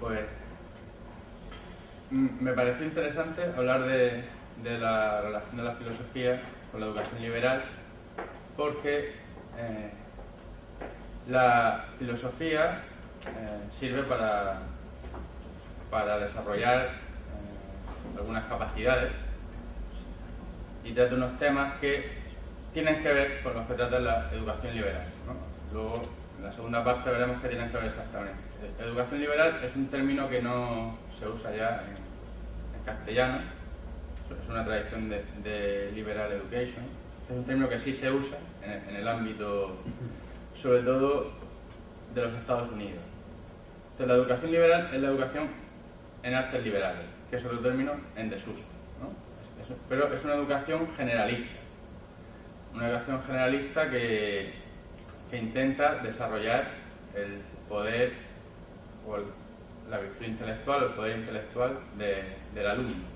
Pues me pareció interesante hablar de la relación de la filosofía con la educación liberal, porque la filosofía sirve para desarrollar algunas capacidades y trata unos temas que tienen que ver con los que trata la educación liberal, ¿no? Luego, en la segunda parte veremos qué tienen que ver exactamente. Educación liberal es un término que no se usa ya en castellano, es una tradición de liberal education. Es un término que sí se usa en el ámbito, sobre todo, de los Estados Unidos. Entonces, la educación liberal es la educación en artes liberales, que es otro término en desuso, ¿no? Pero es una educación generalista. Una educación generalista que intenta desarrollar el poder o la virtud intelectual o el poder intelectual del alumno,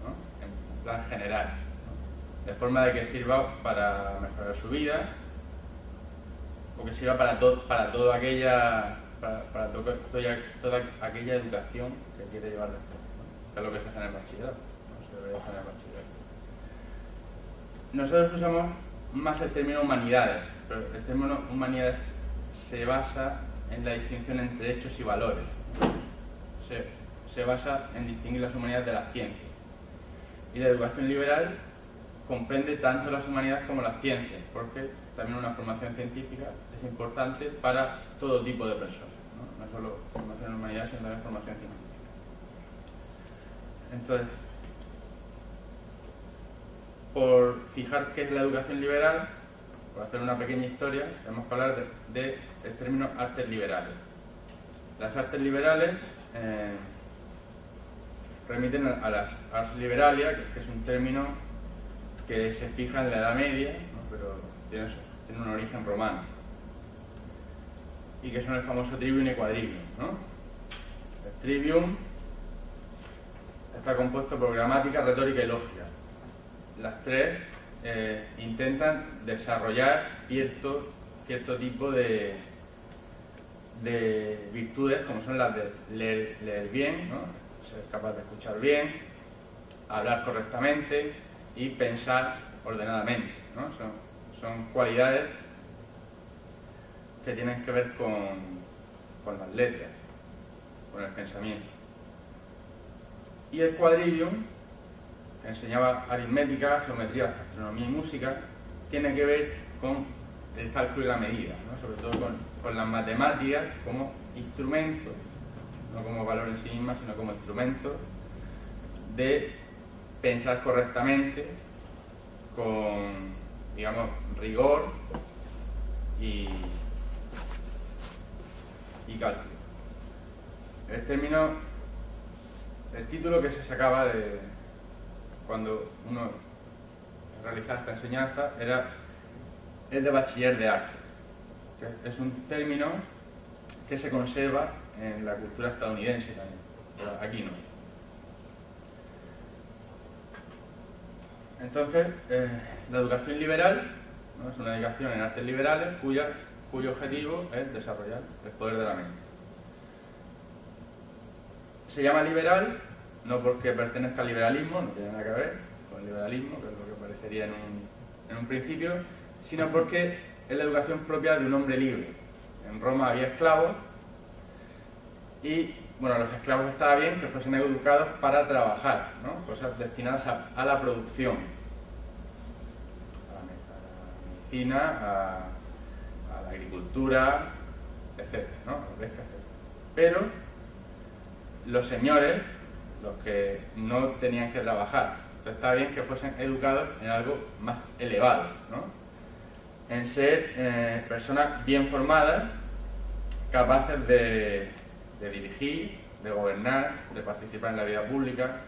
¿no? En plan general, ¿no? De forma de que sirva para mejorar su vida o que sirva para toda aquella educación que quiere llevar después, ¿no? Que es lo que se hace en el bachillerato, ¿no? Se debería hacer en el bachillerato. Nosotros usamos más el término humanidades, pero el término humanidades se basa en la distinción entre hechos y valores. Se basa en distinguir las humanidades de las ciencias. Y la educación liberal comprende tanto las humanidades como las ciencias, porque también una formación científica es importante para todo tipo de personas, ¿no? No solo formación en humanidades, sino también formación científica. Entonces, por fijar qué es la educación liberal, por hacer una pequeña historia, tenemos que hablar del término artes liberales. Las artes liberales remiten a las ars liberalia, que es un término que se fija en la Edad Media, ¿no? Pero tiene un origen romano, y que son el famoso trivium y quadrivium, ¿no? El trivium está compuesto por gramática, retórica y lógica. Las tres intentan desarrollar cierto tipo de virtudes, como son las de leer bien, ¿no? Ser capaz de escuchar bien, hablar correctamente y pensar ordenadamente, ¿no? Son cualidades que tienen que ver con las letras, con el pensamiento. Y el quadrivium, que enseñaba aritmética, geometría, astronomía y música, tiene que ver con el cálculo y la medida, ¿no? Sobre todo con las matemáticas como instrumento, no como valor en sí misma, sino como instrumento de pensar correctamente con, digamos, rigor y cálculo. El título que se sacaba de cuando uno realizaba esta enseñanza era el de bachiller de arte, que es un término que se conserva en la cultura estadounidense también, pero aquí no. Entonces, la educación liberal, ¿no? Es una educación en artes liberales cuyo objetivo es desarrollar el poder de la mente. Se llama liberal no porque pertenezca al liberalismo, no tiene nada que ver con el liberalismo, que es lo que parecería en un principio, sino porque es la educación propia de un hombre libre. En Roma había esclavos y, bueno, los esclavos estaba bien que fuesen educados para trabajar, ¿no? Cosas destinadas a la producción, a la medicina, a la agricultura, etc., ¿no? Pero los señores, los que no tenían que trabajar, entonces estaba bien que fuesen educados en algo más elevado, ¿no? En ser personas bien formadas, capaces de dirigir, de gobernar, de participar en la vida pública,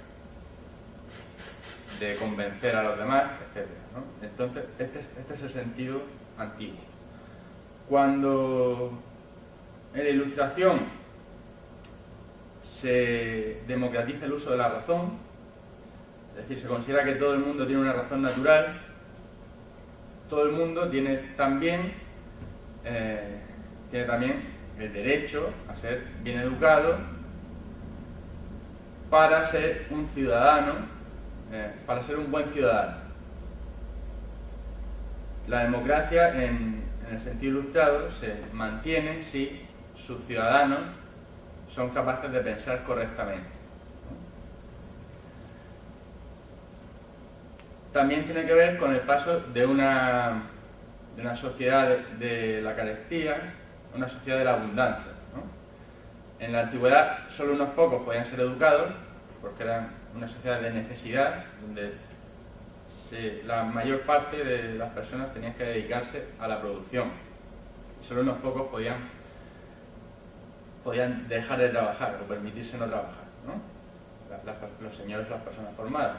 de convencer a los demás, etc., ¿no? Entonces, este es el sentido antiguo. Cuando en la Ilustración se democratiza el uso de la razón, es decir, se considera que todo el mundo tiene una razón natural, todo el mundo tiene también el derecho a ser bien educado para ser un ciudadano, para ser un buen ciudadano. La democracia, en el sentido ilustrado, se mantiene si sus ciudadanos son capaces de pensar correctamente. También tiene que ver con el paso de una sociedad de la carestía a una sociedad de la abundancia, ¿no? En la antigüedad solo unos pocos podían ser educados, porque eran una sociedad de necesidad, donde la mayor parte de las personas tenían que dedicarse a la producción. Solo unos pocos podían dejar de trabajar o permitirse no trabajar, ¿no? Los señores, las personas formadas.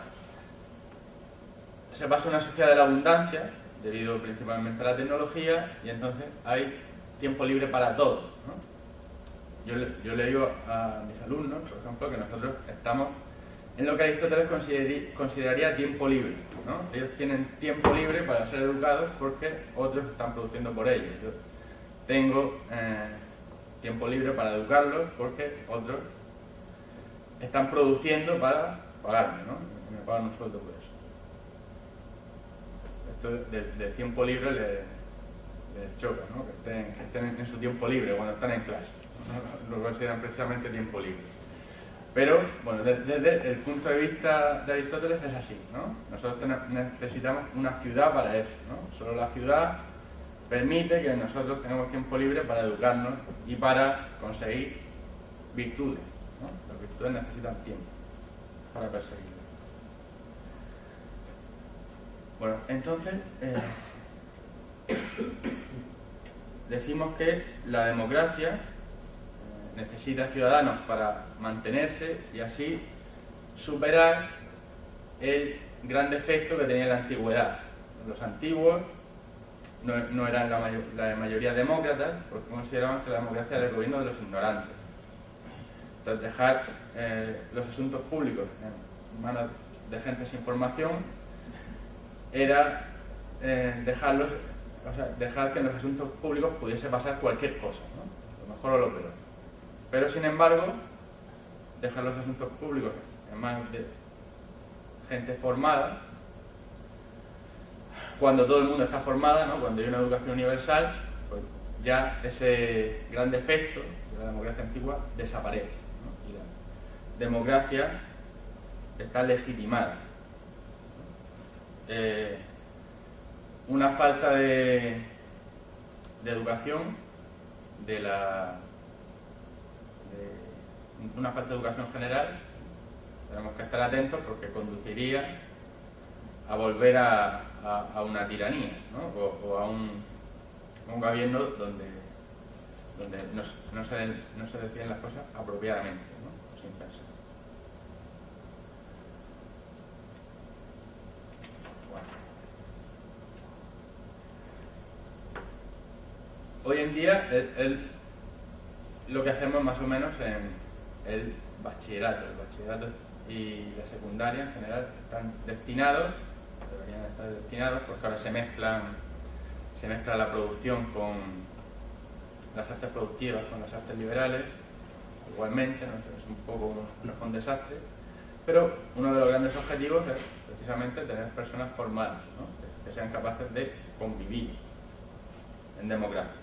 Se pasa a una sociedad de la abundancia, debido principalmente a la tecnología, y entonces hay tiempo libre para todos, ¿no? Yo le digo a mis alumnos, por ejemplo, que nosotros estamos en lo que Aristóteles consideraría tiempo libre, ¿no? Ellos tienen tiempo libre para ser educados porque otros están produciendo por ellos. Yo tengo tiempo libre para educarlos porque otros están produciendo para pagarme, ¿no? Me pagan un sueldo por eso. Esto del tiempo libre les choca, ¿no? Que estén en su tiempo libre cuando están en clase. No lo consideran precisamente tiempo libre. Pero, bueno, desde el punto de vista de Aristóteles es así, ¿no? Nosotros necesitamos una ciudad para eso, ¿no? Solo la ciudad permite que nosotros tengamos tiempo libre para educarnos y para conseguir virtudes, ¿no? Las virtudes necesitan tiempo para perseguirlas. Bueno, entonces, decimos que la democracia necesita ciudadanos para mantenerse y así superar el gran defecto que tenía la antigüedad. Los antiguos no eran la mayoría demócratas porque consideraban que la democracia era el gobierno de los ignorantes. Entonces, dejar los asuntos públicos en manos de gente sin formación era dejar que en los asuntos públicos pudiese pasar cualquier cosa, ¿no? Lo mejor o lo peor. Pero, sin embargo, dejar los asuntos públicos en manos de gente formada, cuando todo el mundo está formado, ¿no? Cuando hay una educación universal, pues ya ese gran defecto de la democracia antigua desaparece, ¿no? Y la democracia está legitimada. Una falta de educación una falta de educación general, tenemos que estar atentos porque conduciría a volver a una tiranía, ¿no? o a un gobierno donde no se deciden las cosas apropiadamente, ¿no? O sin pensar. Hoy en día lo que hacemos más o menos en el bachillerato y la secundaria en general deberían estar destinados, porque ahora se mezcla la producción con las artes productivas, con las artes liberales, igualmente, ¿no? Es un poco un desastre, pero uno de los grandes objetivos es precisamente tener personas formadas, ¿no? que sean capaces de convivir en democracia.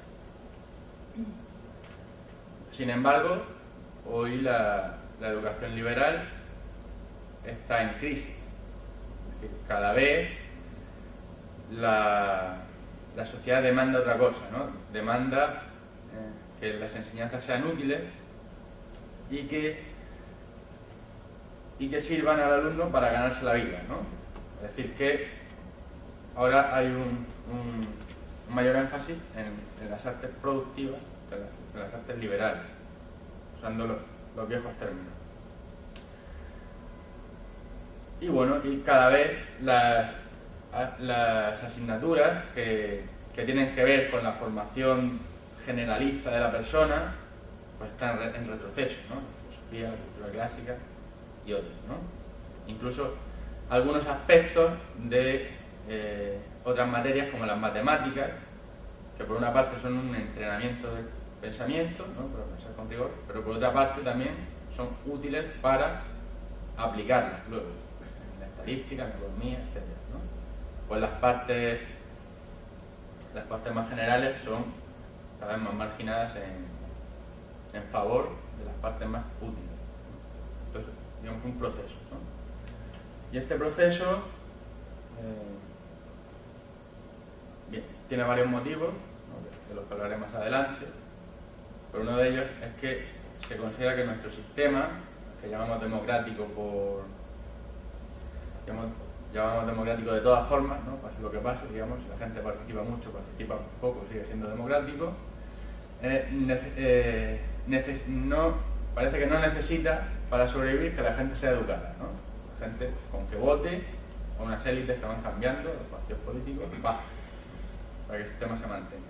Sin embargo, hoy la educación liberal está en crisis. Es decir, cada vez la sociedad demanda otra cosa, ¿no? Demanda que las enseñanzas sean útiles y que sirvan al alumno para ganarse la vida, ¿no? Es decir, que ahora hay un mayor énfasis en las artes productivas que en las artes liberales, usando los viejos términos. Y bueno, y cada vez las asignaturas que tienen que ver con la formación generalista de la persona, pues están en retroceso, ¿no? La filosofía, la cultura clásica y otros, ¿no? Incluso algunos aspectos de otras materias como las matemáticas, que por una parte son un entrenamiento del pensamiento, ¿no? Para pensar con rigor, pero por otra parte también son útiles para aplicarlas luego en la estadística, en la economía, etc., ¿no? Pues las partes más generales son cada vez más marginadas en favor de las partes más útiles. Entonces, digamos que un proceso, ¿no? Y este proceso bien, tiene varios motivos, ¿no?, de los que hablaré más adelante, pero uno de ellos es que se considera que nuestro sistema, que llamamos democrático llamamos democrático de todas formas, ¿no?, pase lo que pase, digamos, si la gente participa mucho, participa poco, sigue siendo democrático, parece que no necesita para sobrevivir que la gente sea educada, ¿no? La gente con que vote, o unas élites que van cambiando, los partidos políticos, va, para que el sistema se mantenga.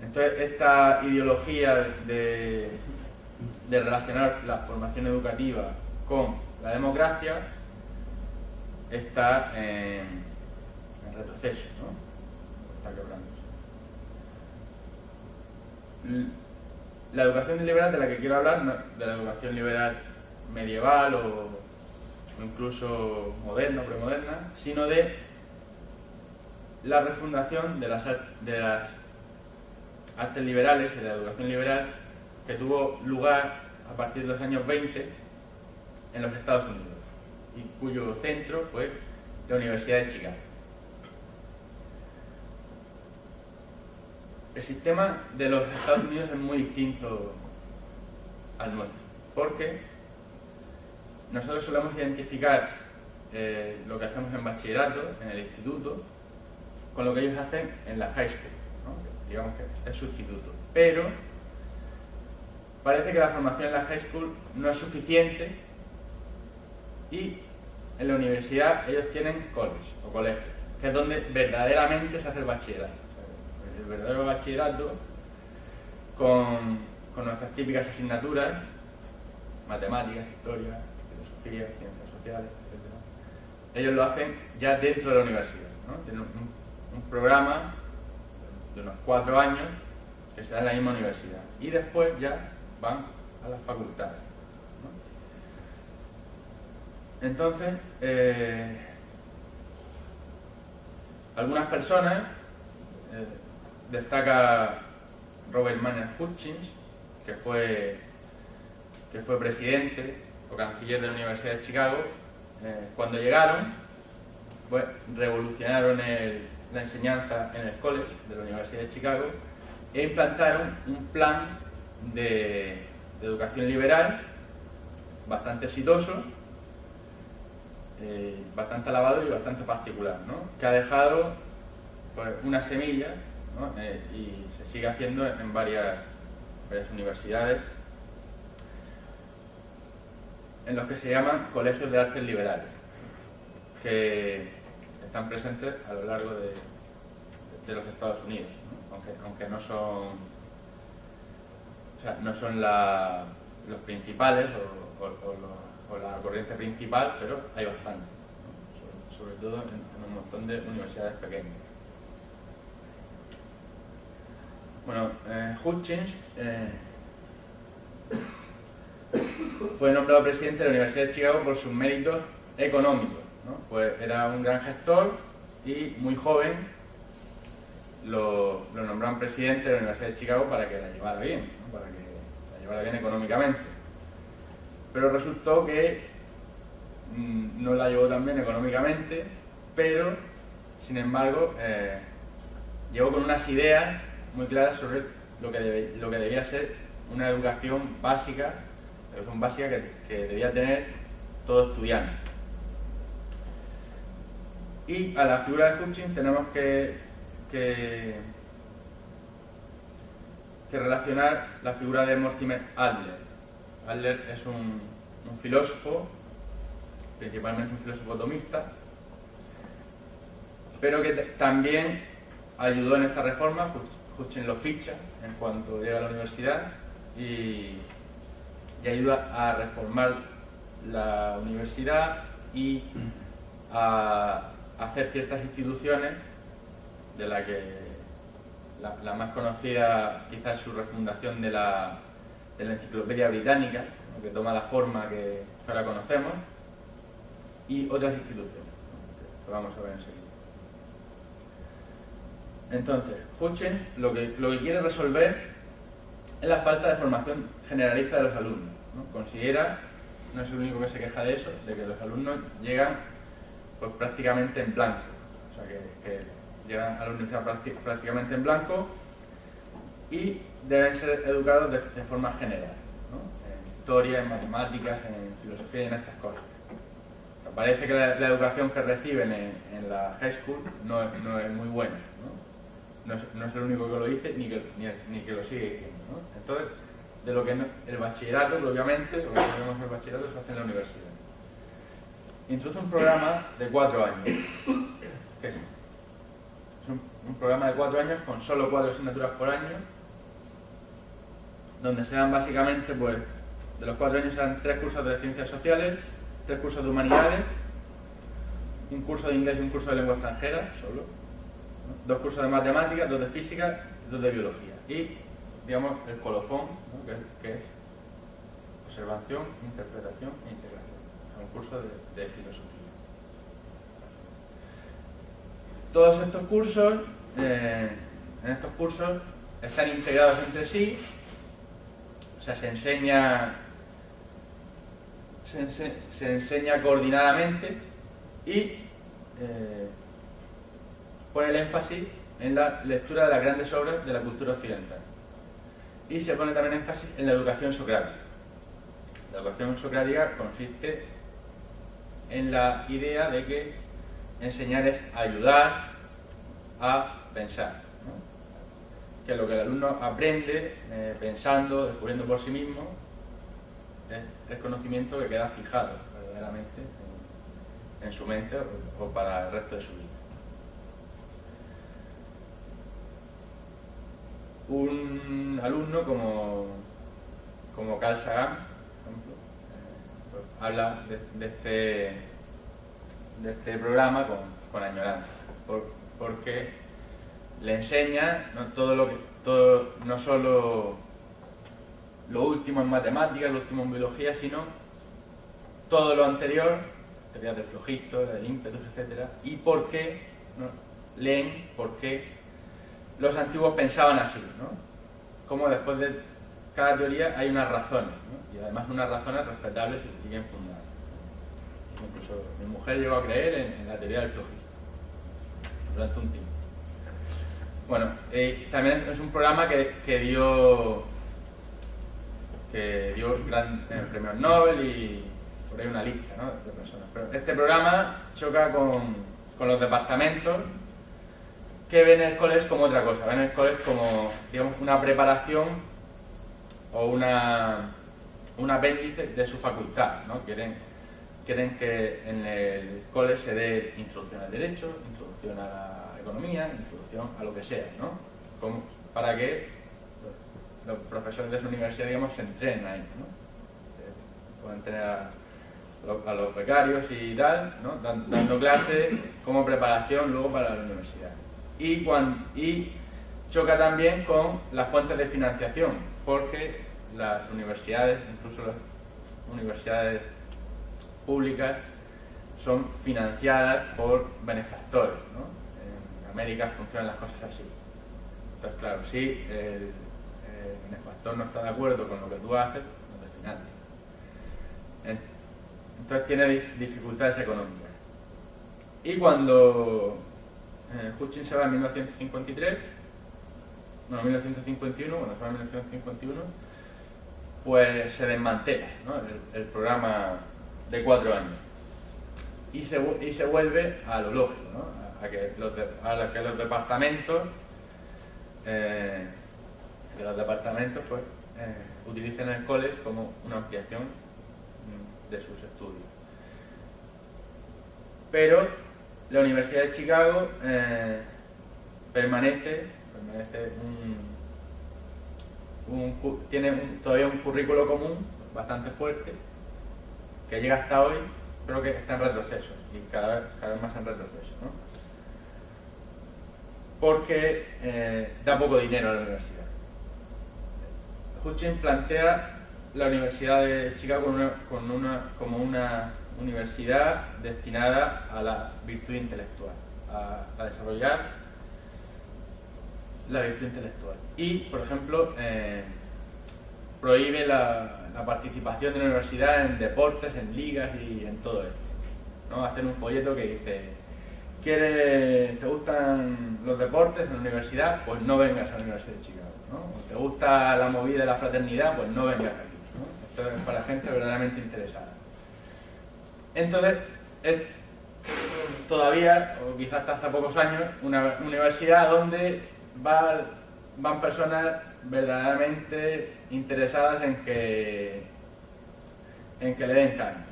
Entonces, esta ideología de relacionar la formación educativa con la democracia está en retroceso, ¿no? Está quebrándose. La educación liberal de la que quiero hablar, no de la educación liberal medieval o incluso moderna o premoderna, sino de la refundación de las artes liberales y la educación liberal que tuvo lugar a partir de los años 20 en los Estados Unidos y cuyo centro fue la Universidad de Chicago. El sistema de los Estados Unidos es muy distinto al nuestro, porque nosotros solemos identificar lo que hacemos en bachillerato, en el instituto, con lo que ellos hacen en la high school, ¿no? Digamos que es sustituto. Pero parece que la formación en la high school no es suficiente y en la universidad ellos tienen college o colegios, que es donde verdaderamente se hace el bachillerato. El verdadero bachillerato con nuestras típicas asignaturas, matemáticas, historia, filosofía, ciencias sociales, etc. Ellos lo hacen ya dentro de la universidad, ¿no? Tienen un programa de unos 4 años que se da en la misma universidad y después ya van a las facultades, ¿no? Entonces, algunas personas, destaca Robert Maynard Hutchins, que fue presidente o canciller de la Universidad de Chicago, cuando llegaron, pues revolucionaron la enseñanza en el college de la Universidad de Chicago e implantaron un plan de educación liberal bastante exitoso, bastante alabado y bastante particular, ¿no?, que ha dejado pues una semilla, ¿no?, y se sigue haciendo en varias universidades en los que se llaman colegios de artes liberales, que están presentes a lo largo de los Estados Unidos, ¿no?, aunque no son, o sea, no son los principales o la corriente principal, pero hay bastante, ¿no?, sobre todo en un montón de universidades pequeñas. Bueno, Hutchins fue nombrado presidente de la Universidad de Chicago por sus méritos económicos, ¿no? Era un gran gestor y muy joven lo nombraron presidente de la Universidad de Chicago para que la llevara bien, ¿no?, para que la llevara bien económicamente. Pero resultó que no la llevó tan bien económicamente, pero sin embargo llegó con unas ideas muy claras sobre lo que debía ser una educación básica, que debía tener todo estudiante. Y a la figura de Hutchins tenemos que relacionar la figura de Mortimer Adler. Adler es un filósofo, principalmente un filósofo tomista, pero que también ayudó en esta reforma. Hutchins lo ficha en cuanto llega a la universidad y ayuda a reformar la universidad y a hacer ciertas instituciones, de la que la más conocida quizás es su refundación de la Enciclopedia Británica, ¿no? Que toma la forma que ahora conocemos, y otras instituciones, ¿no? Lo vamos a ver enseguida. Entonces, Hutchins lo que quiere resolver es la falta de formación generalista de los alumnos, ¿no? Considera, no es el único que se queja de eso, de que los alumnos llegan pues, prácticamente en blanco, o sea que llegan a la universidad prácticamente en blanco y deben ser educados de forma general, ¿no? En historia, en matemáticas, en filosofía y en estas cosas. Parece que la educación que reciben en la high school no es muy buena, ¿no? No es el único que lo dice ni que lo sigue diciendo, ¿no? Entonces, de lo que el bachillerato, obviamente, lo que tenemos en el bachillerato se hace en la universidad. Introduce un programa de 4 años. ¿Qué es? Es un programa de 4 años con solo 4 asignaturas por año, donde se dan básicamente, pues, de los 4 años se dan 3 cursos de ciencias sociales, 3 cursos de humanidades, un curso de inglés y un curso de lengua extranjera, solo, ¿no? 2 cursos de matemáticas, 2 de física y 2 de biología. Y, digamos, el colofón, ¿no? que es observación, interpretación e integración. O sea, un curso de filosofía. Todos estos cursos, en estos cursos, están integrados entre sí, o sea, se enseña coordinadamente y pone el énfasis en la lectura de las grandes obras de la cultura occidental. Y se pone también énfasis en la educación socrática. La educación socrática consiste en la idea de que enseñar es ayudar a pensar, ¿no? Que lo que el alumno aprende pensando, descubriendo por sí mismo, es conocimiento que queda fijado verdaderamente en su mente o para el resto de su vida. Un alumno como Carl Sagan, por ejemplo, pues habla de este programa con añoranza, porque le enseña no solo lo último en matemáticas, lo último en biología, sino todo lo anterior, teorías del flojisto, del ímpetus, etc. Y por qué, ¿no? Leen por qué los antiguos pensaban así, ¿no? Como después de cada teoría hay unas razones, ¿no? Y además unas razones respetables y bien fundadas. Incluso mi mujer llegó a creer en la teoría del flojisto durante un tiempo. Bueno, también es un programa que dio premios Nobel y por ahí una lista, ¿no? De personas. Pero este programa choca con los departamentos que ven el college como otra cosa. Ven el college como, digamos, una preparación o un apéndice de su facultad, ¿no? Quieren que en el college se dé introducción al derecho, introducción a la economía, introducción a lo que sea, ¿no? Para que los profesores de su universidad, digamos, se entrenen ahí, ¿no? Pueden tener a los becarios y tal, ¿no? Dando clases como preparación luego para la universidad. Y choca también con las fuentes de financiación, porque las universidades, incluso las universidades públicas, son financiadas por benefactores, ¿no? En América funcionan las cosas así. Entonces, claro, si el benefactor no está de acuerdo con lo que tú haces, no te financia. Entonces tiene dificultades económicas. Y cuando Hutchins se va en 1951, cuando se va en 1951, pues se desmantela, ¿no? el programa de 4 años y se vuelve a lo lógico, ¿no? a que los departamentos pues, utilicen el college como una ampliación de sus estudios. Pero la Universidad de Chicago tiene todavía un currículo común bastante fuerte que llega hasta hoy, pero que está en retroceso y cada vez más en retroceso, ¿no? Porque da poco dinero a la universidad. Hutchins plantea la Universidad de Chicago como una universidad destinada a la virtud intelectual, a desarrollar la virtud intelectual. Y, por ejemplo, prohíbe la participación de la universidad en deportes, en ligas y en todo esto, ¿no? Hacen un folleto que dice: ¿te gustan los deportes en la universidad? Pues no vengas a la Universidad de Chicago, ¿no? ¿Te gusta la movida de la fraternidad? Pues no vengas aquí, ¿no? Esto es para gente verdaderamente interesada. Entonces, es todavía, o quizás hasta hace pocos años, una universidad donde van personas verdaderamente interesadas en que le den caña,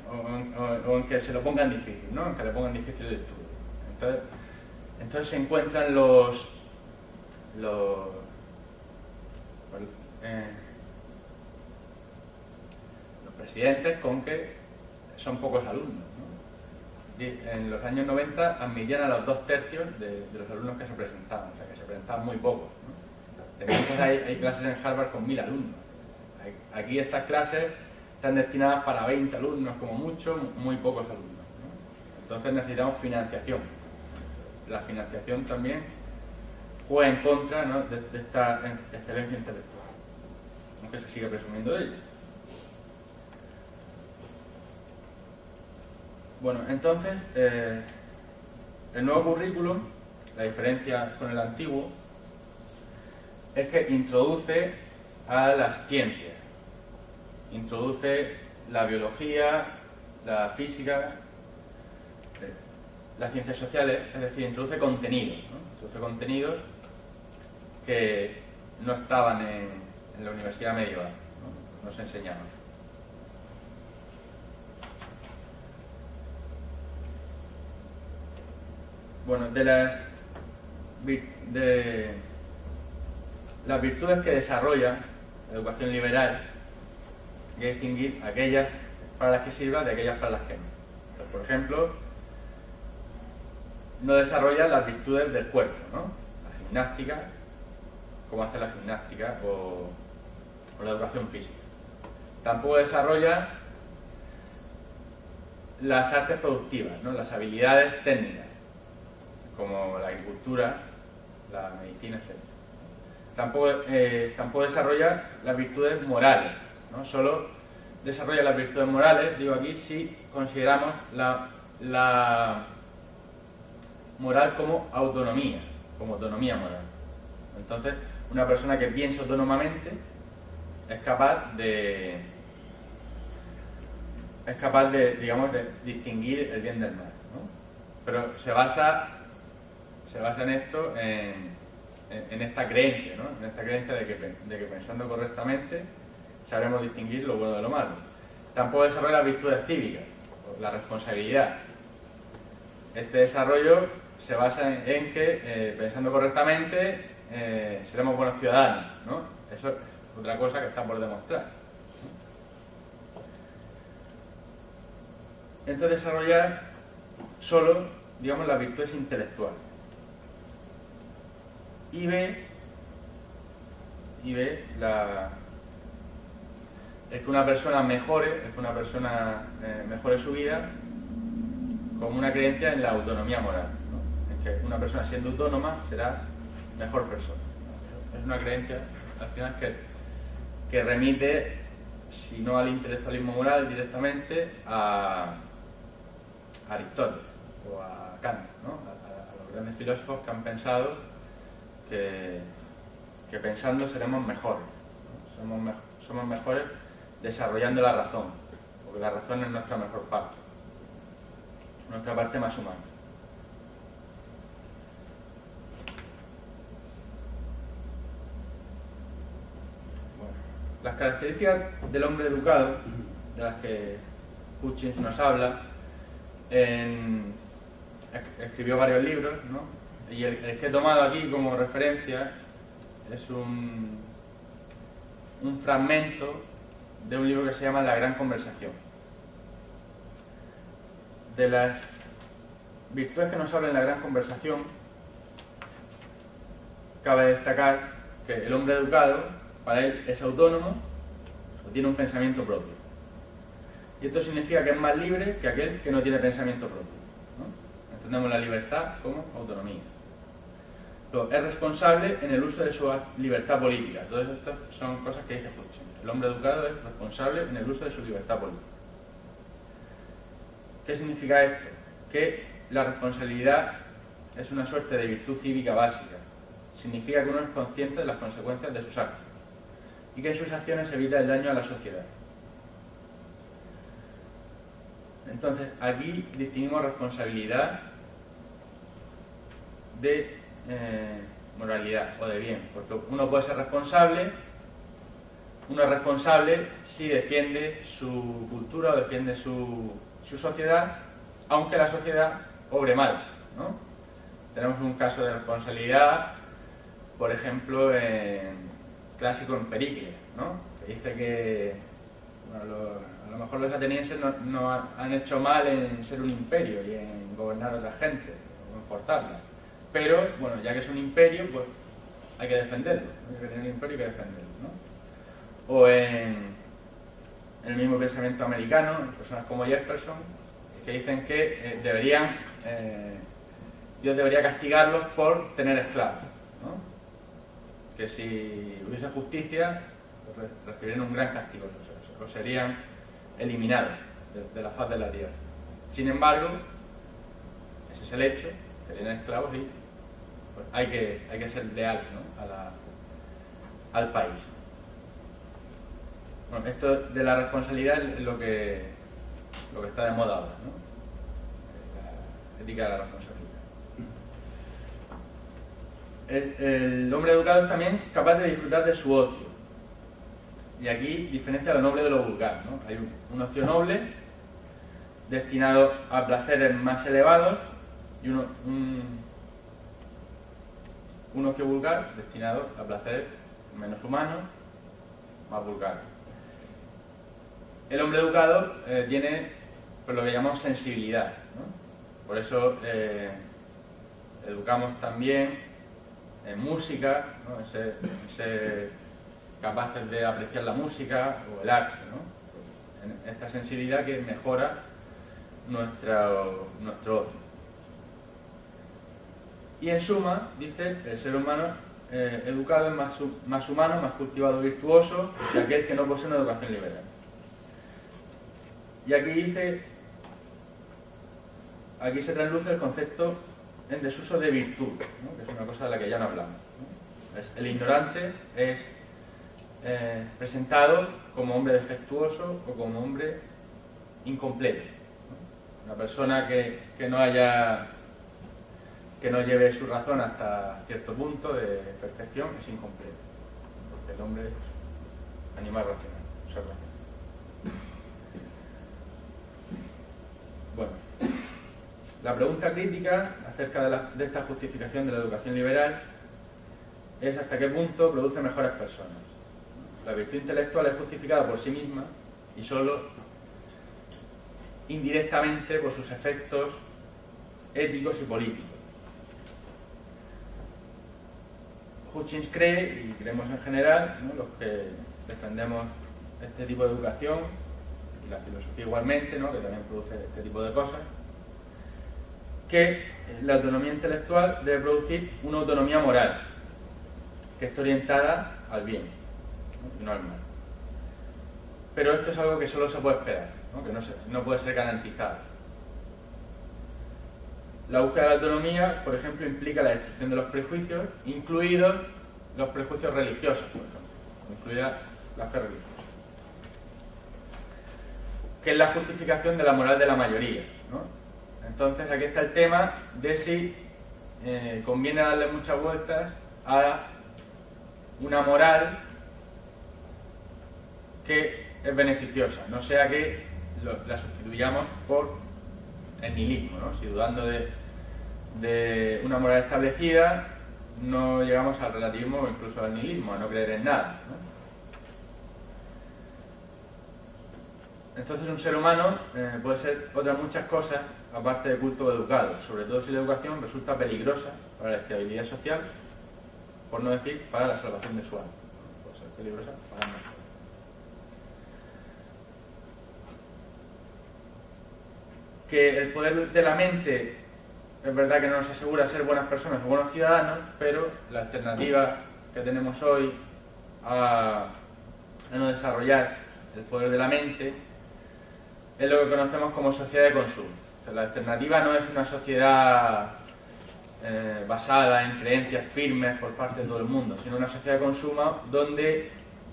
o en que se lo pongan difícil, ¿no? En que le pongan difícil el estudio. Entonces se encuentran los presidentes con que son pocos alumnos, ¿no? En los años 90 admitían a los 2/3 de los alumnos que se presentaban, o sea que se presentaban muy pocos, ¿no? Entonces hay clases en Harvard con 1000 alumnos. Aquí estas clases están destinadas para 20 alumnos como mucho, muy pocos alumnos, ¿no? Entonces necesitamos financiación. La financiación también juega en contra, ¿no?, de esta excelencia intelectual, aunque se sigue presumiendo de ella. Bueno, entonces, el nuevo currículum, la diferencia con el antiguo, es que introduce a las ciencias, introduce la biología, la física, las ciencias sociales, es decir, introduce contenidos, ¿no? Introduce contenidos que no estaban en la universidad medieval, ¿no? No se enseñaban. Bueno, de las virtudes que desarrolla la educación liberal, hay que distinguir aquellas para las que sirva de aquellas para las que no. Entonces, por ejemplo, no desarrolla las virtudes del cuerpo, ¿no? La gimnástica, cómo hacer la gimnástica, o la educación física. Tampoco desarrolla las artes productivas, ¿no? Las habilidades técnicas, como la agricultura, la medicina, etc. Tampoco desarrolla las virtudes morales, ¿no? Solo desarrolla las virtudes morales, digo aquí, si consideramos la moral como autonomía moral. Entonces, una persona que piensa autónomamente es capaz de digamos, de distinguir el bien del mal, ¿no? Pero se basa en esto, en esta creencia, ¿no? En esta creencia de que pensando correctamente sabremos distinguir lo bueno de lo malo. Tampoco desarrolla las virtudes cívicas, la responsabilidad. Este desarrollo se basa en que, pensando correctamente, seremos buenos ciudadanos, ¿no? Eso es otra cosa que está por demostrar. Entonces desarrollar solo, digamos, las virtudes intelectuales. Y ve es que una persona mejore su vida como una creencia en la autonomía moral, ¿no? En que una persona siendo autónoma será mejor persona, ¿no? Es una creencia, al final, que remite, si no al intelectualismo moral directamente, a Aristóteles o a Kant, ¿no? A los grandes filósofos que han pensado que pensando seremos mejores, ¿no? Somos mejores desarrollando la razón, porque la razón es nuestra mejor parte, nuestra parte más humana. Bueno, las características del hombre educado, de las que Hutchins nos habla, escribió varios libros, ¿no? Y el que he tomado aquí como referencia es un fragmento de un libro que se llama La Gran Conversación. De las virtudes que nos habla en La Gran Conversación, cabe destacar que el hombre educado, para él, es autónomo, o tiene un pensamiento propio. Y esto significa que es más libre que aquel que no tiene pensamiento propio, ¿no? Entendemos la libertad como autonomía. Luego, es responsable en el uso de su libertad política. Todas estas son cosas que dice Hutchins. El hombre educado es responsable en el uso de su libertad política. ¿Qué significa esto? Que la responsabilidad es una suerte de virtud cívica básica. Significa que uno es consciente de las consecuencias de sus actos y que en sus acciones evita el daño a la sociedad. Entonces, aquí distinguimos responsabilidad de moralidad o de bien, porque uno puede ser responsable, uno es responsable si defiende su cultura o defiende su sociedad, aunque la sociedad obre mal, ¿no? Tenemos un caso de responsabilidad, por ejemplo, clásico en Pericles, ¿no? Que dice que bueno, a lo mejor los atenienses no han hecho mal en ser un imperio y en gobernar a otra gente, o en forzarla. Pero, bueno, ya que es un imperio, pues hay que defenderlo, ¿no? Ya que tiene un imperio hay que defenderlo, ¿no? O en el mismo pensamiento americano, personas como Jefferson, que dicen que Dios debería castigarlos por tener esclavos, ¿no? Que si hubiese justicia, pues recibirían un gran castigo, o serían eliminados de la faz de la tierra. Sin embargo, ese es el hecho, serían esclavos y pues, hay que ser leal, ¿no? al país. Bueno, esto de la responsabilidad es lo que está de moda ahora, ¿no? La ética de la responsabilidad. El hombre educado es también capaz de disfrutar de su ocio. Y aquí diferencia lo noble de lo vulgar, ¿no? Hay un ocio noble destinado a placeres más elevados y un ocio vulgar destinado a placeres menos humanos, más vulgares. El hombre educado tiene pues, lo que llamamos sensibilidad, ¿no? Por eso educamos también en música, ¿no? Ser capaces de apreciar la música o el arte, ¿no? En esta sensibilidad que mejora nuestro ocio. Y en suma, dice, el ser humano educado es más humano, más cultivado, virtuoso que aquel que no posee una educación liberal. Y aquí se trasluce el concepto en desuso de virtud, ¿no? Que es una cosa de la que ya no hablamos, ¿no? El ignorante es presentado como hombre defectuoso o como hombre incompleto, ¿no? Una persona que no lleve su razón hasta cierto punto de perfección es incompleto, porque el hombre es animal racional, ser racional. Bueno, la pregunta crítica acerca de esta justificación de la educación liberal es hasta qué punto produce mejores personas. La virtud intelectual es justificada por sí misma y solo indirectamente por sus efectos éticos y políticos. Hutchins cree, y creemos en general, ¿no? Los que defendemos este tipo de educación, y la filosofía igualmente, ¿no? Que también produce este tipo de cosas, que la autonomía intelectual debe producir una autonomía moral, que esté orientada al bien, ¿no? Y no al mal. Pero esto es algo que solo se puede esperar, ¿no? Que no puede ser garantizado. La búsqueda de la autonomía, por ejemplo, implica la destrucción de los prejuicios, incluidos los prejuicios religiosos, por ejemplo, incluida la fe religiosa, que es la justificación de la moral de la mayoría, ¿no? Entonces aquí está el tema de si conviene darle muchas vueltas a una moral que es beneficiosa, no sea que la sustituyamos por el nihilismo, ¿no? Si dudando de una moral establecida no llegamos al relativismo o incluso al nihilismo, a no creer en nada, ¿no? Entonces un ser humano puede ser otras muchas cosas aparte de culto o educado, sobre todo si la educación resulta peligrosa para la estabilidad social, por no decir para la salvación de su alma. Puede ser peligrosa para nosotros. que el poder de la mente es verdad que no nos asegura ser buenas personas o buenos ciudadanos, pero la alternativa que tenemos hoy a no desarrollar el poder de la mente es lo que conocemos como sociedad de consumo. O sea, la alternativa no es una sociedad basada en creencias firmes por parte de todo el mundo, sino una sociedad de consumo donde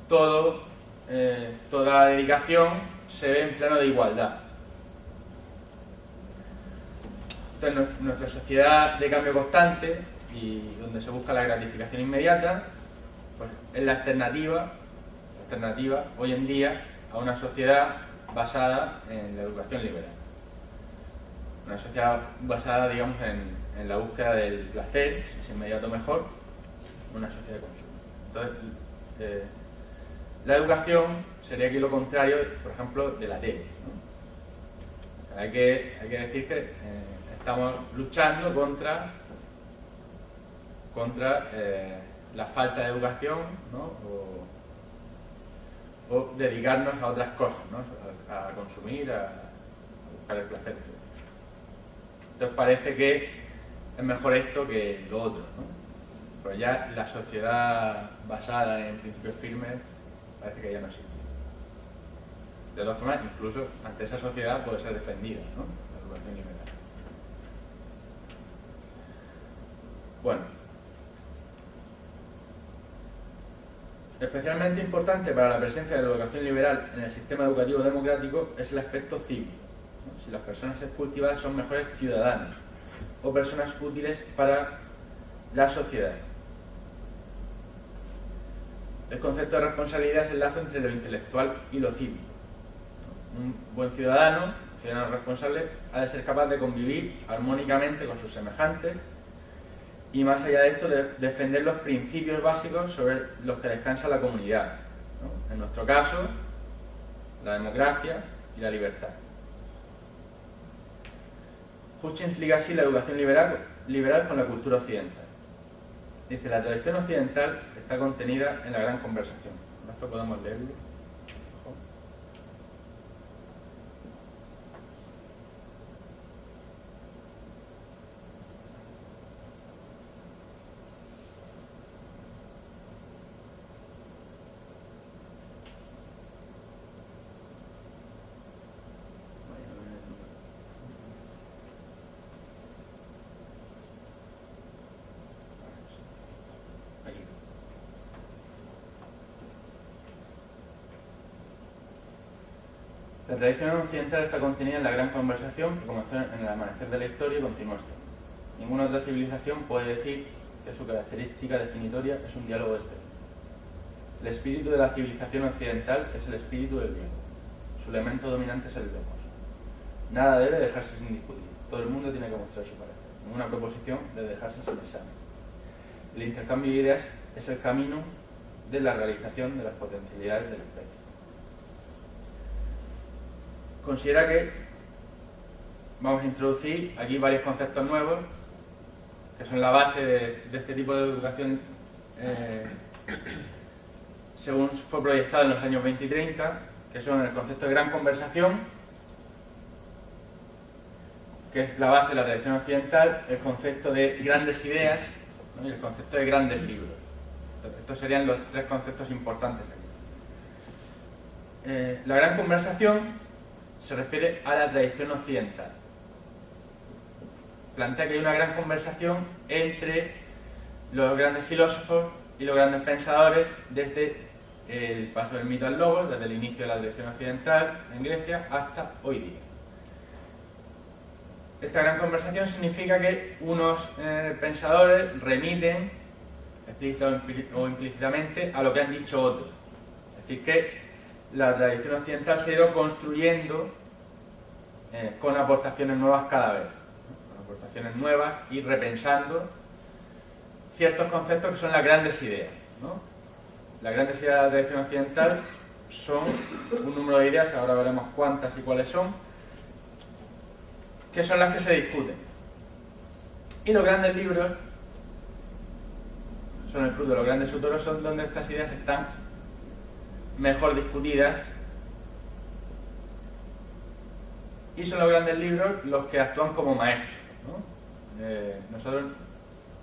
toda dedicación se ve en plano de igualdad. Entonces, nuestra sociedad de cambio constante y donde se busca la gratificación inmediata, pues es la alternativa hoy en día a una sociedad basada en la educación liberal. Una sociedad basada, digamos, en la búsqueda del placer, si es inmediato mejor, una sociedad de consumo. Entonces, la educación sería aquí lo contrario, por ejemplo, de la tele, ¿no? O sea, hay que decir que estamos luchando contra la falta de educación, ¿no? o dedicarnos a otras cosas, ¿no? A consumir, a buscar el placer. Entonces parece que es mejor esto que lo otro, ¿no? Pero ya la sociedad basada en principios firmes parece que ya no existe. De todas formas, incluso ante esa sociedad puede ser defendida, ¿no? La educación liberal. Bueno, especialmente importante para la presencia de la educación liberal en el sistema educativo democrático es el aspecto cívico, ¿no? Si las personas cultivadas son mejores ciudadanos o personas útiles para la sociedad. El concepto de responsabilidad es el lazo entre lo intelectual y lo cívico. Un buen ciudadano, un ciudadano responsable, ha de ser capaz de convivir armónicamente con sus semejantes y, más allá de esto, de defender los principios básicos sobre los que descansa la comunidad, ¿no? En nuestro caso, la democracia y la libertad. Hutchins liga así la educación liberal con la cultura occidental. Dice, la tradición occidental está contenida en la gran conversación. Esto podemos leerlo. La tradición occidental está contenida en la gran conversación que comenzó en el amanecer de la historia y continúa hasta hoy. Ninguna otra civilización puede decir que su característica definitoria es un diálogo exterior. El espíritu de la civilización occidental es el espíritu del diálogo. Su elemento dominante es el logos. Nada debe dejarse sin discutir. Todo el mundo tiene que mostrar su parecer. Ninguna proposición debe dejarse sin examen. El intercambio de ideas es el camino de la realización de las potencialidades de la especie. Considera que vamos a introducir aquí varios conceptos nuevos que son la base de este tipo de educación según fue proyectado en los años 20 y 30, que son el concepto de gran conversación, que es la base de la tradición occidental, el concepto de grandes ideas, ¿no? Y el concepto de grandes libros. Estos serían los tres conceptos importantes aquí. La gran conversación se refiere a la tradición occidental. Plantea que hay una gran conversación entre los grandes filósofos y los grandes pensadores desde el paso del mito al logos, desde el inicio de la tradición occidental en Grecia hasta hoy día. Esta gran conversación significa que unos pensadores remiten, explícita o implícitamente, a lo que han dicho otros. Es decir, que la tradición occidental se ha ido construyendo con aportaciones nuevas cada vez, ¿no? Con aportaciones nuevas y repensando ciertos conceptos que son las grandes ideas, ¿no? Las grandes ideas de la tradición occidental son un número de ideas, ahora veremos cuántas y cuáles son, que son las que se discuten. Y los grandes libros son el fruto de los grandes autores, son donde estas ideas están mejor discutidas y son los grandes libros los que actúan como maestros, ¿no? Nosotros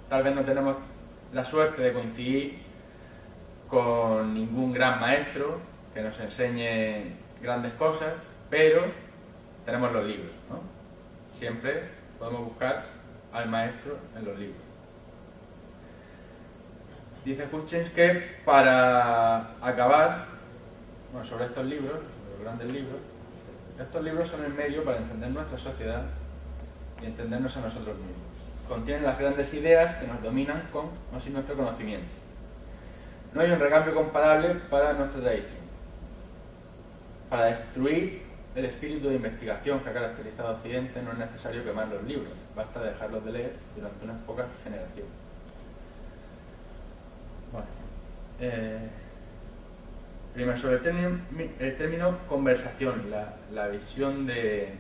tal vez no tenemos la suerte de coincidir con ningún gran maestro que nos enseñe grandes cosas, pero tenemos los libros, ¿no? Siempre podemos buscar al maestro en los libros. Dice Hutchins que para acabar, bueno, sobre estos libros, sobre los grandes libros, estos libros son el medio para entender nuestra sociedad y entendernos a nosotros mismos. Contienen las grandes ideas que nos dominan con o sin nuestro conocimiento. No hay un recambio comparable para nuestra tradición. Para destruir el espíritu de investigación que ha caracterizado a Occidente no es necesario quemar los libros, basta dejarlos de leer durante unas pocas generaciones. Bueno, primero sobre el término conversación, la visión del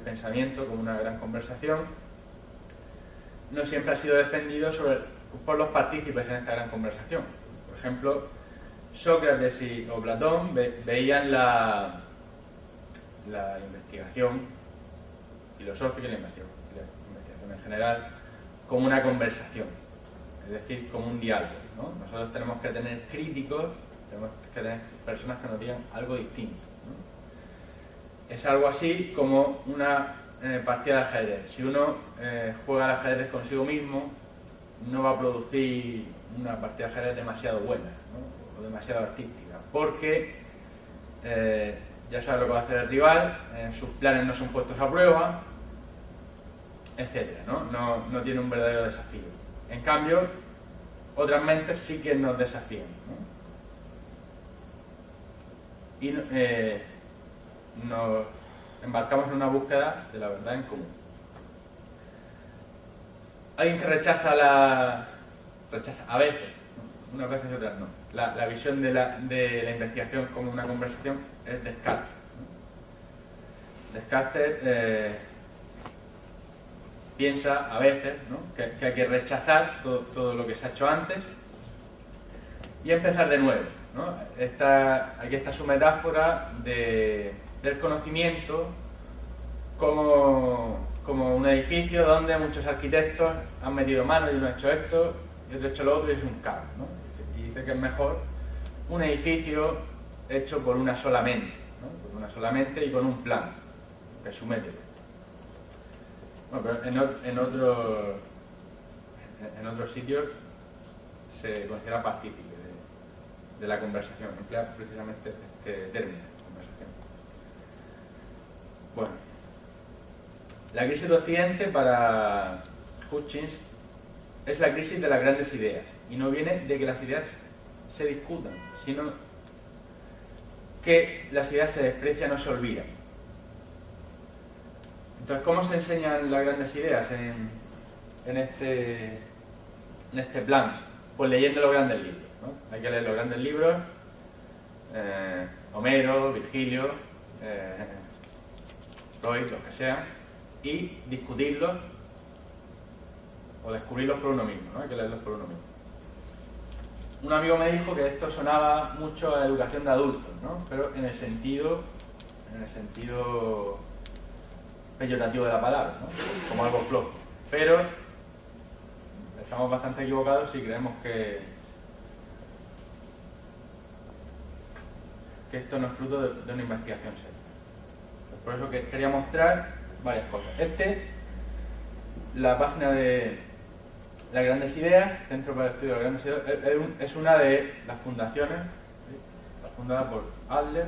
pensamiento como una gran conversación, no siempre ha sido defendido por los partícipes en esta gran conversación. Por ejemplo, Sócrates o Platón veían la investigación filosófica y la investigación en general como una conversación, es decir, como un diálogo, ¿no? Nosotros tenemos que tener críticos, tenemos que tener personas que nos digan algo distinto, ¿no? Es algo así como una partida de ajedrez. Si uno juega al ajedrez consigo mismo, no va a producir una partida de ajedrez demasiado buena, ¿no? O demasiado artística, porque ya sabe lo que va a hacer el rival, sus planes no son puestos a prueba, etcétera, ¿no? No tiene un verdadero desafío. En cambio, otras mentes sí que nos desafían, ¿no? Y nos embarcamos en una búsqueda de la verdad en común. Alguien que rechaza a veces, ¿no? Unas veces y otras no, la visión de la investigación como una conversación es Descartes, ¿no? Descartes piensa a veces, ¿no? que hay que rechazar todo lo que se ha hecho antes y empezar de nuevo, ¿no? Aquí está su metáfora del conocimiento como un edificio donde muchos arquitectos han metido mano y uno ha hecho esto y otro ha hecho lo otro y es un caos, ¿no? Y dice que es mejor un edificio hecho por una sola mente, ¿no? Por una sola mente y con un plan, que es su método. Bueno, pero en otros sitios se considera partícipe de la conversación, emplea precisamente este término, conversación. Bueno, la crisis de Occidente para Hutchins es la crisis de las grandes ideas, y no viene de que las ideas se discutan, sino que las ideas se desprecian o se olvidan. Entonces, ¿cómo se enseñan las grandes ideas en este plan? Pues leyendo los grandes libros, ¿no? Hay que leer los grandes libros, Homero, Virgilio, Freud, los que sean, y discutirlos o descubrirlos por uno mismo, ¿no? Hay que leerlos por uno mismo. Un amigo me dijo que esto sonaba mucho a educación de adultos, ¿no? Pero en el sentido peyorativo de la palabra, ¿no? Como algo flojo. Pero estamos bastante equivocados si creemos que esto no es fruto de una investigación seria. Pues por eso que quería mostrar varias cosas. La página de las grandes ideas, Centro para el Estudio de las Grandes Ideas, es una de las fundaciones, ¿sí? Está fundada por Adler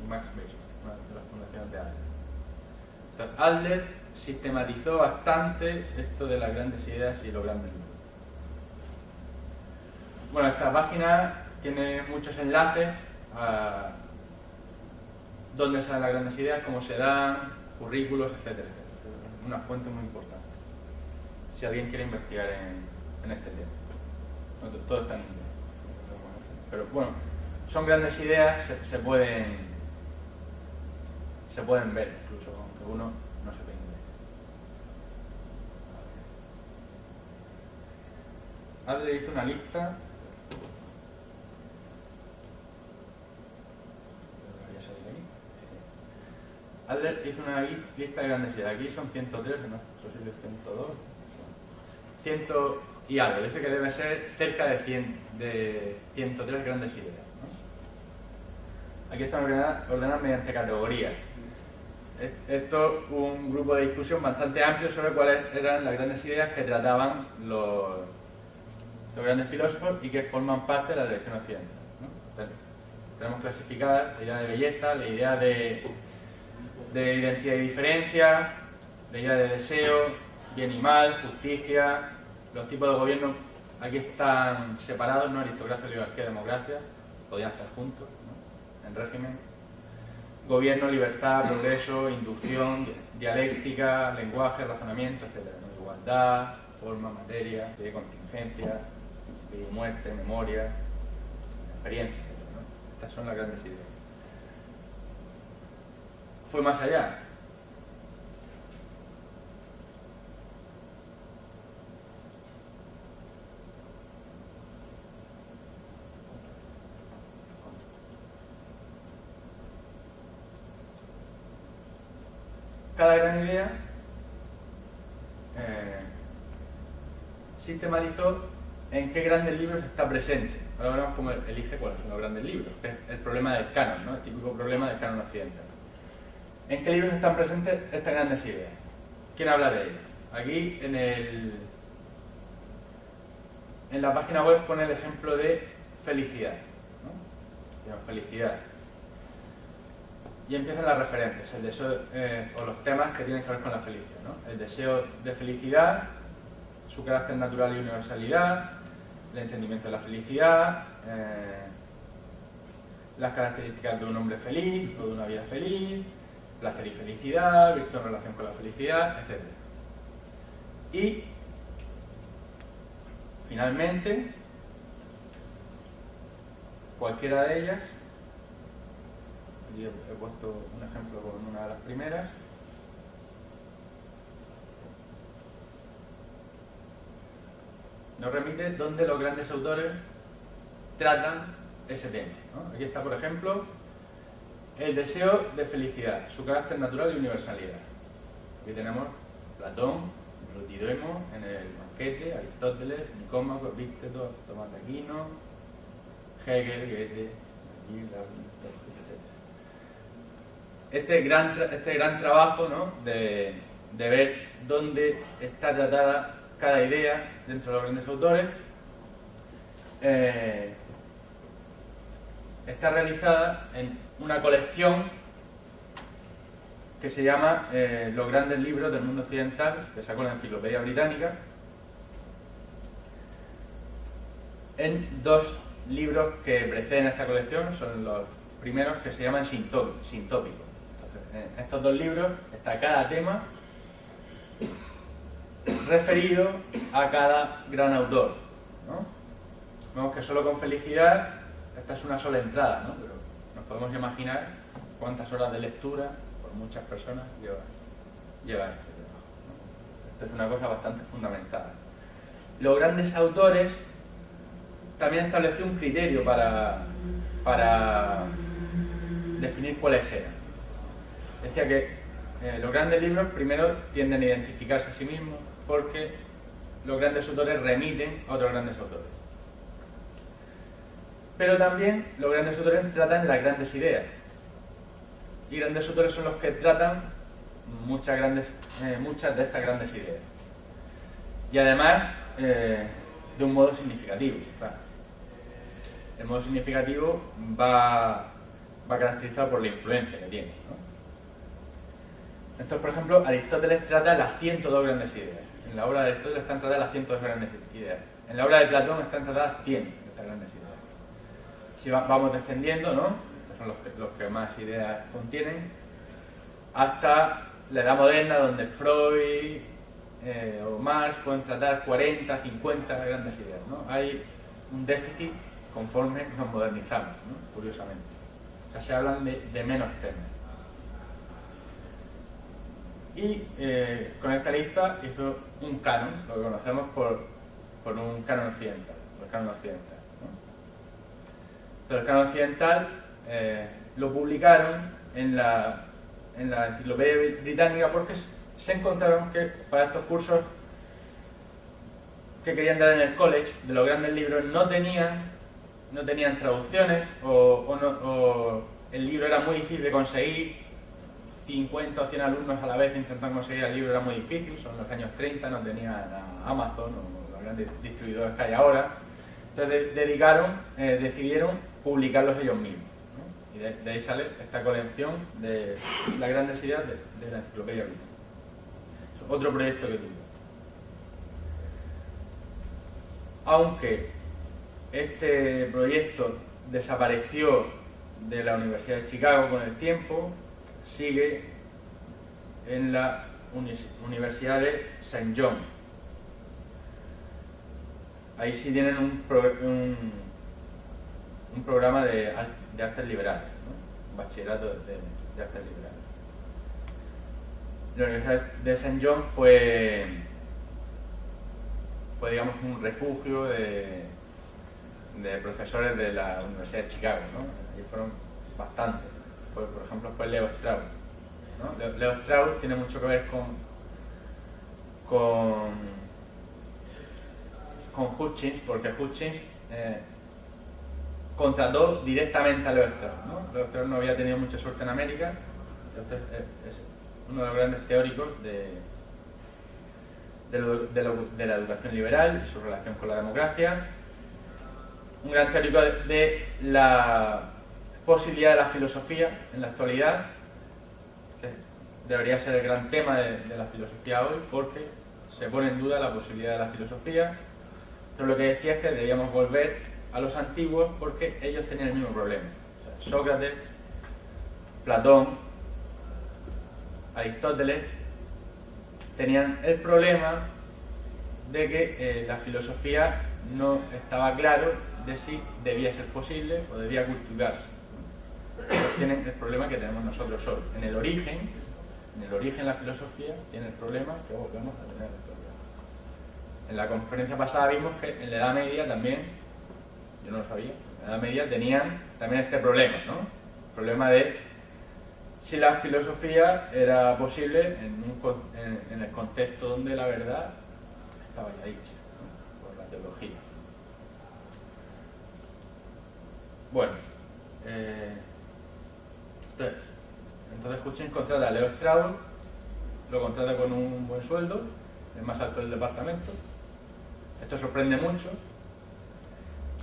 y Max Weber, una de las fundaciones de Adler. Entonces, Adler sistematizó bastante esto de las grandes ideas y los grandes libros. Bueno, esta página tiene muchos enlaces a dónde salen las grandes ideas, cómo se dan, currículos, etcétera, etcétera. Es una fuente muy importante si alguien quiere investigar en este tema. No, todo está en inglés, pero bueno, son grandes ideas, se pueden ver incluso, aunque uno no sepa inglés. Adler hizo una lista. Adler hizo una lista de grandes ideas. Aquí son 103, no sé si es 102. 100 y algo. Dice que debe ser cerca de 103 grandes ideas, ¿no? Aquí están ordenadas mediante categorías. Esto es un grupo de discusión bastante amplio sobre cuáles eran las grandes ideas que trataban los grandes filósofos y que forman parte de la tradición occidental, ¿no? Entonces, tenemos clasificadas la idea de belleza, la idea de identidad y diferencia, la idea de deseo, bien y mal, justicia. Los tipos de gobierno aquí están separados, ¿no? Aristocracia, oligarquía, democracia, podían estar juntos, ¿no? En régimen. Gobierno, libertad, progreso, inducción, dialéctica, lenguaje, razonamiento, etc., ¿no? Igualdad, forma, materia, contingencia, vida y muerte, memoria, experiencia, etc., ¿no? Estas son las grandes ideas. Fue más allá. Cada gran idea sistematizó en qué grandes libros está presente. Ahora veremos cómo elige cuáles son los grandes libros, que es el problema del canon, ¿no? El típico problema del canon occidental. ¿En qué libros están presentes estas grandes ideas? ¿Quién habla de ellas? Aquí en la página web pone el ejemplo de felicidad, ¿no? Felicidad. Y empiezan las referencias, el deseo, o los temas que tienen que ver con la felicidad, ¿no? El deseo de felicidad, su carácter natural y universalidad, el entendimiento de la felicidad, las características de un hombre feliz o de una vida feliz, placer y felicidad, visto en relación con la felicidad, etc. Y, finalmente, cualquiera de ellas, aquí he puesto un ejemplo con una de las primeras, nos remite donde los grandes autores tratan ese tema, ¿no? Aquí está, por ejemplo, el deseo de felicidad, su carácter natural y universalidad. Aquí tenemos Platón, Eutidemo en el Banquete, Aristóteles, Nicómaco, Epicteto, Tomás de Aquino, Hegel, Goethe, etc. Este gran trabajo, ¿no? de ver dónde está tratada cada idea dentro de los grandes autores, está realizada en una colección que se llama Los grandes libros del mundo occidental, que sacó la Enciclopedia Británica, en dos libros que preceden esta colección, son los primeros, que se llaman sintópicos. Entonces, en estos dos libros está cada tema referido a cada gran autor, ¿no? Vemos que solo con felicidad, esta es una sola entrada, ¿no? Pero nos podemos imaginar cuántas horas de lectura por muchas personas lleva este trabajo, ¿no? Esto es una cosa bastante fundamental. Los grandes autores también estableció un criterio para definir cuáles eran. Decía que los grandes libros primero tienden a identificarse a sí mismos porque los grandes autores remiten a otros grandes autores. Pero también los grandes autores tratan las grandes ideas. Y grandes autores son los que tratan muchas de estas grandes ideas. Y además, de un modo significativo. Claro. El modo significativo va caracterizado por la influencia que tiene, ¿no? Entonces, por ejemplo, Aristóteles trata las 102 grandes ideas. En la obra de Aristóteles están tratadas las 102 grandes ideas. En la obra de Platón están tratadas 100 de estas grandes ideas. Si vamos descendiendo, ¿no? Estos son los que más ideas contienen, hasta la Edad Moderna, donde Freud o Marx pueden tratar 40, 50 grandes ideas, ¿no? Hay un déficit conforme nos modernizamos, ¿no? Curiosamente. O sea, se hablan de menos temas. Y con esta lista hizo un canon, lo que conocemos por un canon occidental, el canon occidental, ¿no? Entonces, el canon occidental lo publicaron en la en la Enciclopedia Británica porque se encontraron que para estos cursos que querían dar en el college de los grandes libros no tenían traducciones o el libro era muy difícil de conseguir. 50 o 100 alumnos a la vez intentando conseguir el libro era muy difícil, son los años 30, no tenían a Amazon o los grandes distribuidores que hay ahora. Entonces decidieron publicarlos ellos mismos, ¿no? Y de ahí sale esta colección de las grandes ideas de la Enciclopedia Británica. Es otro proyecto que tuve. Aunque este proyecto desapareció de la Universidad de Chicago con el tiempo, sigue en la Universidad de St. John. Ahí sí tienen un programa de artes liberales, ¿no? Un bachillerato de artes liberales. La Universidad de St. John fue digamos un refugio de profesores de la Universidad de Chicago, ¿no? Allí fueron bastantes. Por ejemplo, fue Leo Strauss, ¿no? Leo Strauss tiene mucho que ver con Hutchins, porque Hutchins contrató directamente a Leo Strauss, ¿no? Leo Strauss no había tenido mucha suerte en América. Es uno de los grandes teóricos de la educación liberal y su relación con la democracia. Un gran teórico de la posibilidad de la filosofía en la actualidad, que debería ser el gran tema de la filosofía hoy, porque se pone en duda la posibilidad de la filosofía. Entonces lo que decía es que debíamos volver a los antiguos porque ellos tenían el mismo problema. O sea, Sócrates, Platón, Aristóteles tenían el problema de que la filosofía no estaba claro de si debía ser posible o debía cultivarse. Ellos tienen el problema que tenemos nosotros hoy. En el origen la filosofía tiene el problema que volvemos a tener en la actualidad. En la conferencia pasada vimos que en la Edad Media también, yo no lo sabía, en la Edad Media tenían también este problema, ¿no? El problema de si la filosofía era posible en el contexto donde la verdad estaba ya dicha, ¿no? Por la teología. Bueno, entonces Hutchins contrata a Leo Strauss, lo contrata con un buen sueldo, el más alto del departamento. Esto sorprende mucho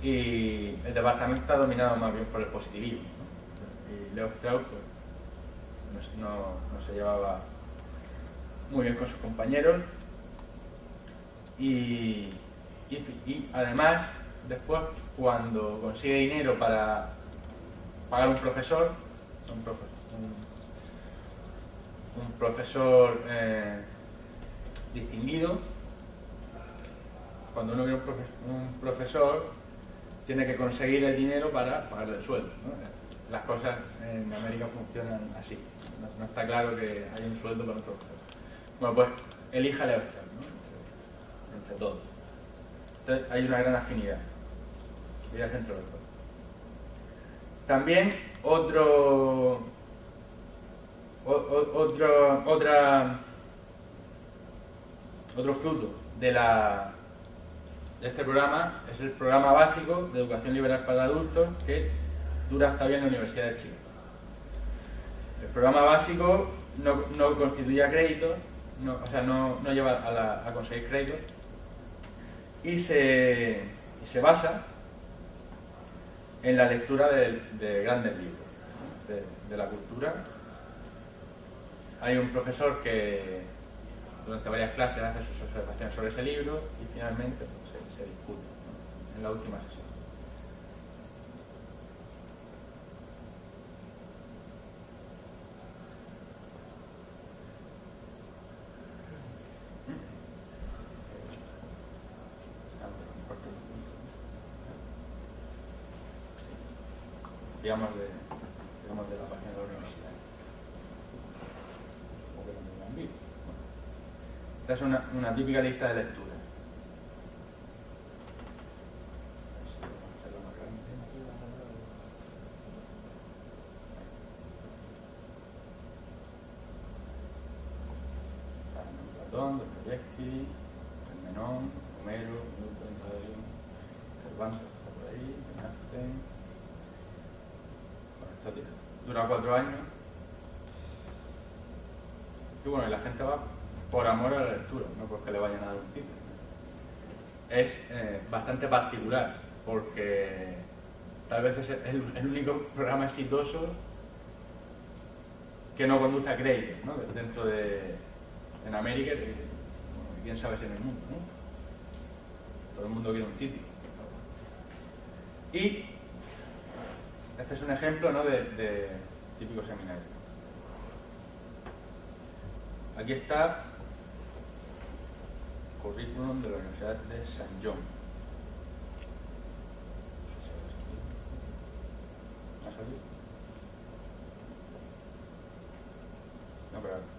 y el departamento está dominado más bien por el positivismo, ¿no? Y Leo Strauss pues, no se llevaba muy bien con sus compañeros y además después cuando consigue dinero para pagar un profesor distinguido, cuando uno quiere un profesor tiene que conseguir el dinero para pagarle el sueldo, ¿no? Las cosas en América funcionan así, no está claro que haya un sueldo para un profesor. Bueno, pues elija a Leo Strauss, ¿no? entre todos. Entonces hay una gran afinidad y al centro de todo. También otro fruto de este programa es el programa básico de educación liberal para adultos que dura hasta hoy en la Universidad de Chile. El programa básico no constituye créditos, no lleva a conseguir créditos y se basa en la lectura de grandes libros, ¿no? de la cultura. Hay un profesor que durante varias clases hace sus observaciones sobre ese libro y finalmente pues, se discute, ¿no? en la última sesión. Digamos de la página de la universidad. Esta es una típica lista de lectura. Dostoyevsky, Menón, Homero, Newton, Cervantes, está por ahí, Einstein. Bueno, esto dura 4 años. Y bueno, y la gente va por amor a la lectura, no porque le vayan a dar un título. Es bastante particular, porque tal vez es el único programa exitoso que no conduce a créditos, ¿no? Dentro en América, y quién sabe si en el mundo, ¿no? Todo el mundo quiere un título. Y este es un ejemplo, ¿no? de típico seminario. Aquí está el currículum de la Universidad de San John. ¿Me ha salido? No, pero...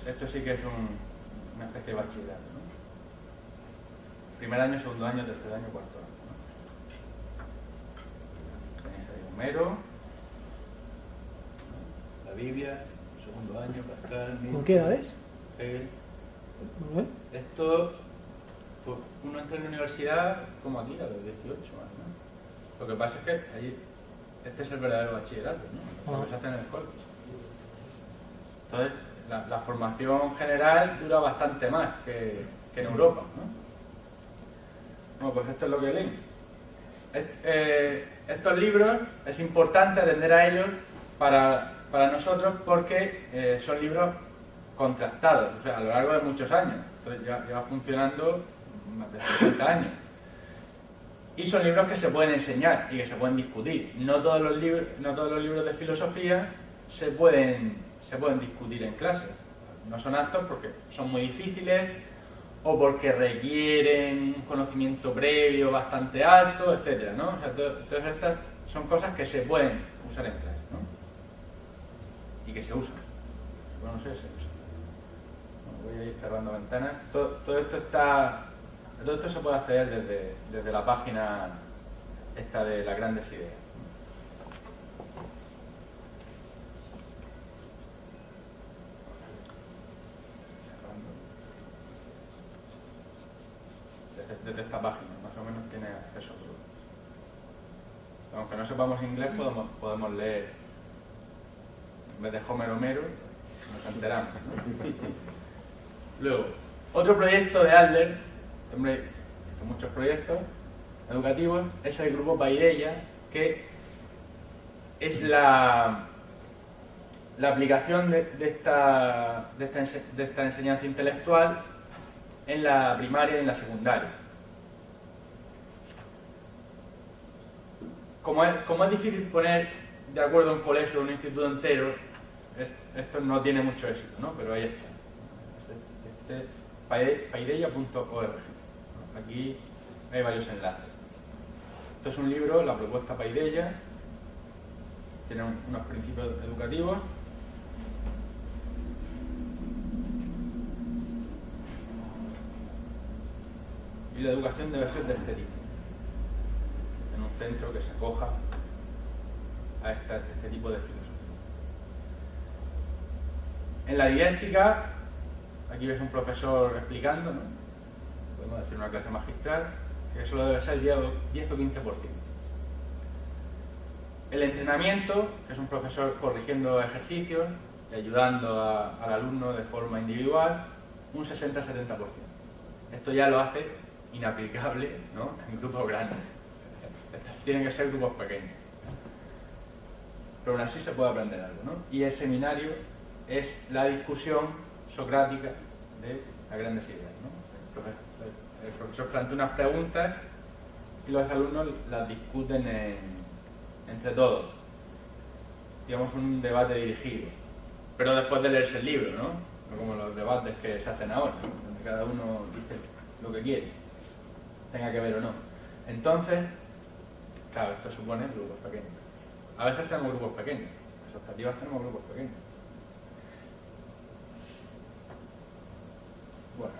Esto sí que es una especie de bachillerato, ¿no? Primer año, segundo año, tercer año, cuarto año, ¿no? Tenéis ahí Homero, la Biblia, segundo año, Pascal... ¿Con qué edad es? Esto, pues, uno entra en la universidad como aquí, a los 18 más o menos. Lo que pasa es que allí, este es el verdadero bachillerato, ¿no? Lo que se hace en el colegio. Entonces, la formación general dura bastante más que en Europa, ¿no? Bueno, pues esto es lo que leen. Estos libros es importante atender a ellos para nosotros porque son libros contrastados, o sea, a lo largo de muchos años. Entonces ya lleva funcionando más de 60 años. Y son libros que se pueden enseñar y que se pueden discutir. No todos los libros de filosofía se pueden discutir en clase. No son aptos porque son muy difíciles o porque requieren un conocimiento previo bastante alto, etcétera, ¿no? O sea, todas estas son cosas que se pueden usar en clase, ¿no? Y que se usan. Bueno, no sé, se usan. Bueno, voy a ir cerrando ventanas. Todo esto se puede hacer desde la página esta de las grandes ideas. Desde esta página, más o menos tiene acceso a todo. Aunque no sepamos inglés, podemos leer, en vez de Homero, nos enteramos, ¿no? Luego, otro proyecto de Adler, este hombre hizo muchos proyectos educativos, es el grupo Paideia, que es la aplicación de esta enseñanza intelectual en la primaria y en la secundaria. Como es difícil poner de acuerdo un colegio o un instituto entero, esto no tiene mucho éxito, ¿no? Pero ahí está. Paideia.org. Aquí hay varios enlaces. Esto es un libro, la propuesta Paideia, tiene unos principios educativos. Y la educación debe ser de este tipo, en un centro que se acoja a este tipo de filosofía. En la didáctica, aquí ves un profesor explicando, ¿no? Podemos decir una clase magistral, que solo debe ser 10 o 15%. El entrenamiento, que es un profesor corrigiendo ejercicios y ayudando al alumno de forma individual, un 60-70%. Esto ya lo hace inaplicable, ¿no? En grupos grandes. Tienen que ser grupos pequeños. Pero aún así se puede aprender algo, ¿no? Y el seminario es la discusión socrática de las grandes ideas, ¿no? El profesor plantea unas preguntas y los alumnos las discuten entre todos. Digamos un debate dirigido. Pero después de leerse el libro, ¿no? No como los debates que se hacen ahora, donde cada uno dice lo que quiere, tenga que ver o no. Entonces, Claro, esto supone grupos pequeños. A veces tenemos grupos pequeños, en las optativas tenemos grupos pequeños. Bueno.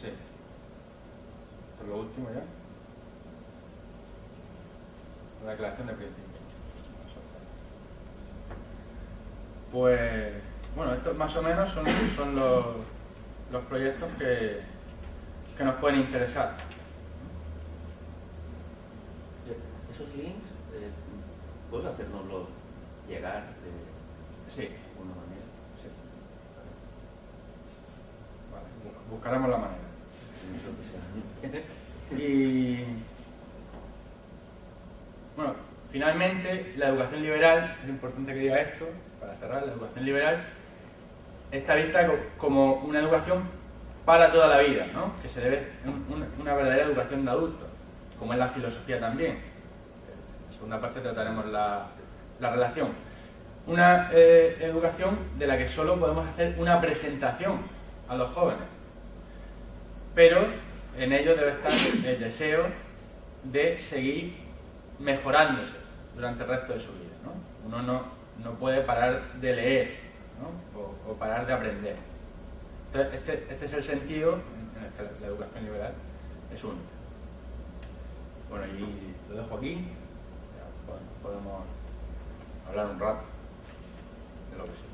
Sí. Por lo último ya. La declaración de principios. Pues, bueno, estos más o menos son los proyectos que nos pueden interesar. Esos links, ¿puedes hacérnoslos llegar de Sí. alguna manera? Sí. Vale, buscaremos la manera. Y bueno, finalmente la educación liberal, es importante que diga esto, para cerrar, la educación liberal está vista como una educación para toda la vida, ¿no? Que se debe una verdadera educación de adultos, como es la filosofía también. En la segunda parte trataremos la relación. Una educación de la que solo podemos hacer una presentación a los jóvenes, pero en ello debe estar el deseo de seguir mejorándose durante el resto de su vida, ¿no? Uno no puede parar de leer, ¿no? o parar de aprender. Entonces, este es el sentido en el que la educación liberal es única. Bueno, y lo dejo aquí. Ya podemos hablar un rato de lo que sea.